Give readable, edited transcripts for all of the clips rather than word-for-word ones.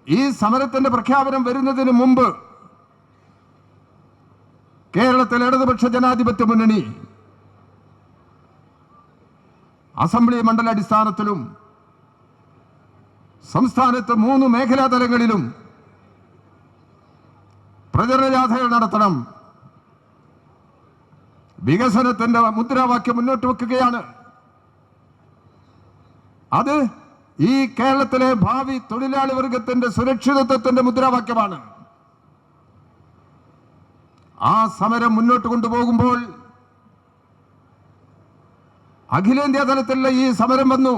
ഈ സമരത്തിന്റെ പ്രഖ്യാപനം വരുന്നതിന് മുമ്പ് കേരളത്തിൽ ഇടതുപക്ഷ ജനാധിപത്യ മുന്നണി അസംബ്ലി മണ്ഡലാടിസ്ഥാനത്തിലും സംസ്ഥാനത്ത് 3 മേഖലാ തലങ്ങളിലും പ്രചരണ ജാഥകൾ നടത്തണം, വികസനത്തിന്റെ മുദ്രാവാക്യം മുന്നോട്ട് വെക്കുകയാണ്. അത് ഈ കേരളത്തിലെ ഭാവി തൊഴിലാളി വർഗത്തിന്റെ സുരക്ഷിതത്വത്തിന്റെ മുദ്രാവാക്യമാണ്. ആ സമരം മുന്നോട്ട് കൊണ്ടുപോകുമ്പോൾ അഖിലേന്ത്യാ തലത്തിലുള്ള ഈ സമരം വന്നു.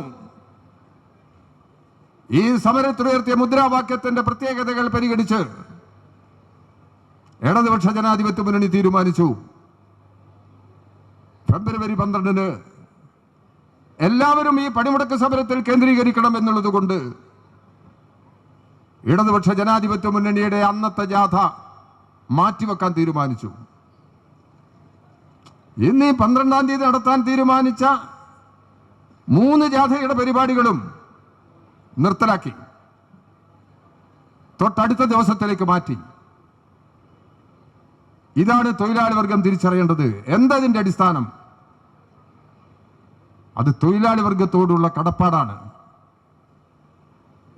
ഈ സമരത്തിലുയർത്തിയ മുദ്രാവാക്യത്തിന്റെ പ്രത്യേകതകൾ പരിഗണിച്ച് ഇടതുപക്ഷ ജനാധിപത്യ മുന്നണി തീരുമാനിച്ചു, ഫെബ്രുവരി 12 എല്ലാവരും ഈ പണിമുടക്ക് സമരത്തിൽ കേന്ദ്രീകരിക്കണം എന്നുള്ളത് കൊണ്ട് ഇടതുപക്ഷ ജനാധിപത്യ മുന്നണിയുടെ അന്നത്തെ ജാഥ മാറ്റിവെക്കാൻ തീരുമാനിച്ചു. ഇന്ന് ഈ 12-ാം തീയതി നടത്താൻ തീരുമാനിച്ച 3 ജാഥയുടെ പരിപാടികളും നിർത്തലാക്കി, തൊട്ടടുത്ത ദിവസത്തിലേക്ക് മാറ്റി. ഇതാണ് തൊഴിലാളി വർഗം തിരിച്ചറിയേണ്ടത്. എന്തതിന്റെ അടിസ്ഥാനം? അത് തൊഴിലാളി വർഗത്തോടുള്ള കടപ്പാടാണ്.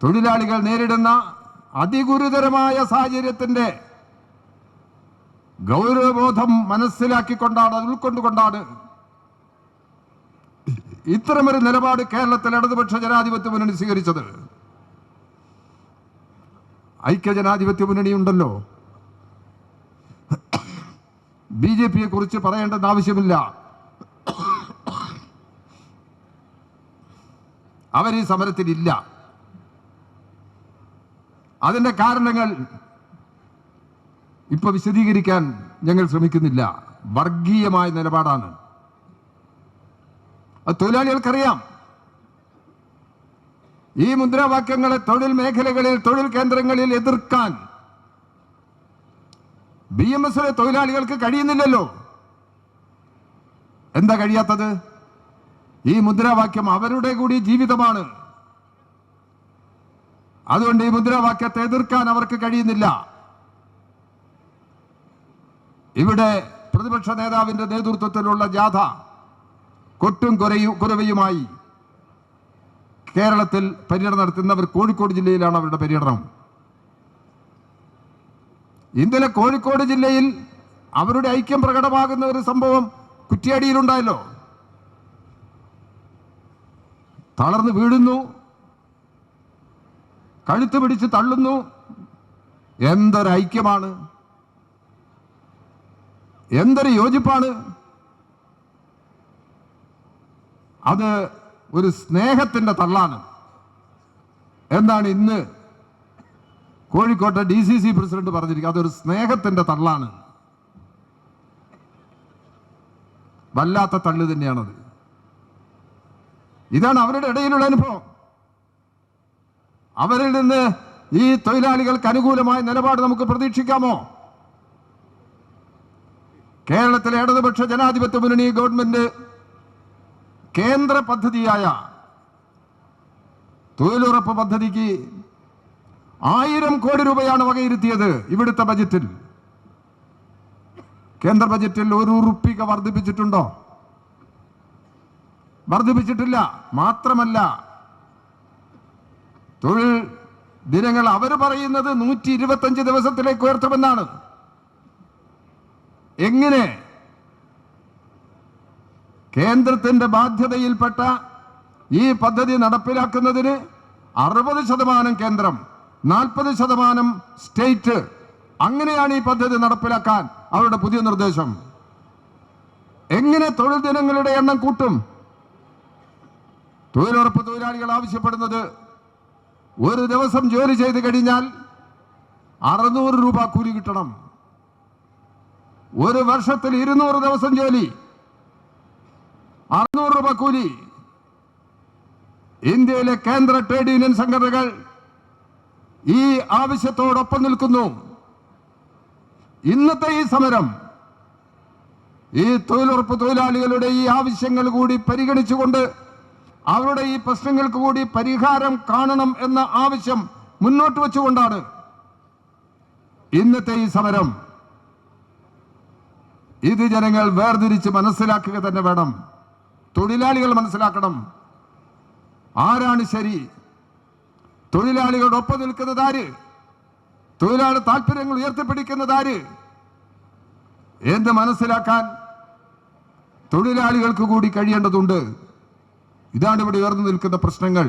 തൊഴിലാളികൾ നേരിടുന്ന അതിഗുരുതരമായ സാഹചര്യത്തിന്റെ ഗൗരവബോധം മനസ്സിലാക്കിക്കൊണ്ടാണ്, അത് ഉൾക്കൊണ്ടുകൊണ്ടാണ് ഇത്തരമൊരു നിലപാട് കേരളത്തിൽ ഇടതുപക്ഷ ജനാധിപത്യ മുന്നണി സ്വീകരിച്ചത്. ഐക്യജനാധിപത്യ മുന്നണി ഉണ്ടല്ലോ, BJP-യെ കുറിച്ച് പറയേണ്ടെന്ന് ആവശ്യമില്ല. അവർ ഈ സമരത്തിലില്ല. അതിന്റെ കാരണങ്ങൾ ഇപ്പൊ വിശദീകരിക്കാൻ ഞങ്ങൾ ശ്രമിക്കുന്നില്ല. വർഗീയമായ നിലപാടാണ്. അത് തൊഴിലാളികൾക്കറിയാം. ഈ മുദ്രാവാക്യങ്ങളെ തൊഴിൽ മേഖലകളിൽ, തൊഴിൽ കേന്ദ്രങ്ങളിൽ എതിർക്കാൻ BMS-ലെ തൊഴിലാളികൾക്ക് കഴിയുന്നില്ലല്ലോ. എന്താ കഴിയാത്തത്? ഈ മുദ്രാവാക്യം അവരുടെ കൂടി ജീവിതമാണ്. അതുകൊണ്ട് ഈ മുദ്രാവാക്യത്തെ എതിർക്കാൻ അവർക്ക് കഴിയുന്നില്ല. ഇവിടെ പ്രതിപക്ഷ നേതാവിന്റെ നേതൃത്വത്തിലുള്ള ജാഥ കൊട്ടും കുരവയുമായി കേരളത്തിൽ പര്യടനം നടത്തുന്നവർ കോഴിക്കോട് ജില്ലയിലാണ് അവരുടെ പര്യടനം. ഇന്നലെ കോഴിക്കോട് ജില്ലയിൽ അവരുടെ ഐക്യം പ്രകടമാകുന്ന ഒരു സംഭവം കുറ്റ്യാടിയിലുണ്ടായല്ലോ. തളർന്നു വീഴുന്നു, കഴുത്ത് പിടിച്ച് തള്ളുന്നു. എന്തൊരു ഐക്യമാണ്, എന്തൊരു യോജിപ്പാണ്! അത് ഒരു സ്നേഹത്തിന്റെ തള്ളാണ് എന്നാണ് ഇന്ന് കോഴിക്കോട്ടെ DCC പ്രസിഡന്റ് പറഞ്ഞിരിക്കുക. അതൊരു സ്നേഹത്തിന്റെ തള്ളാണ്. വല്ലാത്ത തള്ളു തന്നെയാണത്. ഇതാണ് അവരുടെ ഇടയിലുള്ള അനുഭവം. അവരിൽ നിന്ന് ഈ തൊഴിലാളികൾക്ക് അനുകൂലമായ നിലപാട് നമുക്ക് പ്രതീക്ഷിക്കാമോ? കേരളത്തിലെ ഇടതുപക്ഷ ജനാധിപത്യ മുന്നണി ഗവൺമെന്റ് കേന്ദ്ര പദ്ധതിയായ തൊഴിലുറപ്പ് പദ്ധതിക്ക് 1000 കോടി രൂപയാണ് വകയിരുത്തിയത്. ഇവിടുത്തെ ബജറ്റിൽ, കേന്ദ്ര ബജറ്റിൽ 1 ഉറുപ്പിക വർദ്ധിപ്പിച്ചിട്ടുണ്ടോ? വർദ്ധിപ്പിച്ചിട്ടില്ല. മാത്രമല്ല, തൊഴിൽ ദിനങ്ങൾ അവർ പറയുന്നത് 125 ദിവസത്തിലേക്ക് ഉയർത്തുമെന്നാണ്. എങ്ങനെ? കേന്ദ്രത്തിന്റെ ബാധ്യതയിൽപ്പെട്ട ഈ പദ്ധതി നടപ്പിലാക്കുന്നതിന് 60% കേന്ദ്രം, 40% സ്റ്റേറ്റ്. അങ്ങനെയാണ് ഈ പദ്ധതി നടപ്പിലാക്കാൻ അവരുടെ പുതിയ നിർദ്ദേശം. എങ്ങനെ തൊഴിൽ ദിനങ്ങളുടെ എണ്ണം കൂട്ടും? തൊഴിലുറപ്പ് തൊഴിലാളികൾ ആവശ്യപ്പെടുന്നത് ഒരു ദിവസം ജോലി ചെയ്ത് കഴിഞ്ഞാൽ 600 രൂപ കൂലി കിട്ടണം. ഒരു വർഷത്തിൽ 200 ദിവസം ജോലി, 600 രൂപ കൂലി. ഇന്ത്യയിലെ കേന്ദ്ര ട്രേഡ് യൂണിയൻ സംഘടനകൾ ഈ ആവശ്യത്തോടൊപ്പം നിൽക്കുന്നു. ഇന്നത്തെ ഈ സമരം ഈ തൊഴിലുറപ്പ് തൊഴിലാളികളുടെ ഈ ആവശ്യങ്ങൾ കൂടി പരിഗണിച്ചുകൊണ്ട് അവരുടെ ഈ പ്രശ്നങ്ങൾക്ക് കൂടി പരിഹാരം കാണണം എന്ന ആവശ്യം മുന്നോട്ട് വെച്ചുകൊണ്ടാണ് ഇന്നത്തെ ഈ സമരം. ഇത് ജനങ്ങൾ വേർതിരിച്ച് മനസ്സിലാക്കുക തന്നെ വേണം. തൊഴിലാളികൾ മനസ്സിലാക്കണം ആരാണ് ശരി, തൊഴിലാളികളുടെ ഒപ്പം നിൽക്കുന്നത് ആര്, തൊഴിലാളി താല്പര്യങ്ങൾ ഉയർത്തിപ്പിടിക്കുന്നത് ആര് എന്ന് മനസ്സിലാക്കാൻ തൊഴിലാളികൾക്ക് കൂടി കഴിയേണ്ടതുണ്ട്. ഇതാണ് ഇവിടെ ഉയർന്നു നിൽക്കുന്ന പ്രശ്നങ്ങൾ.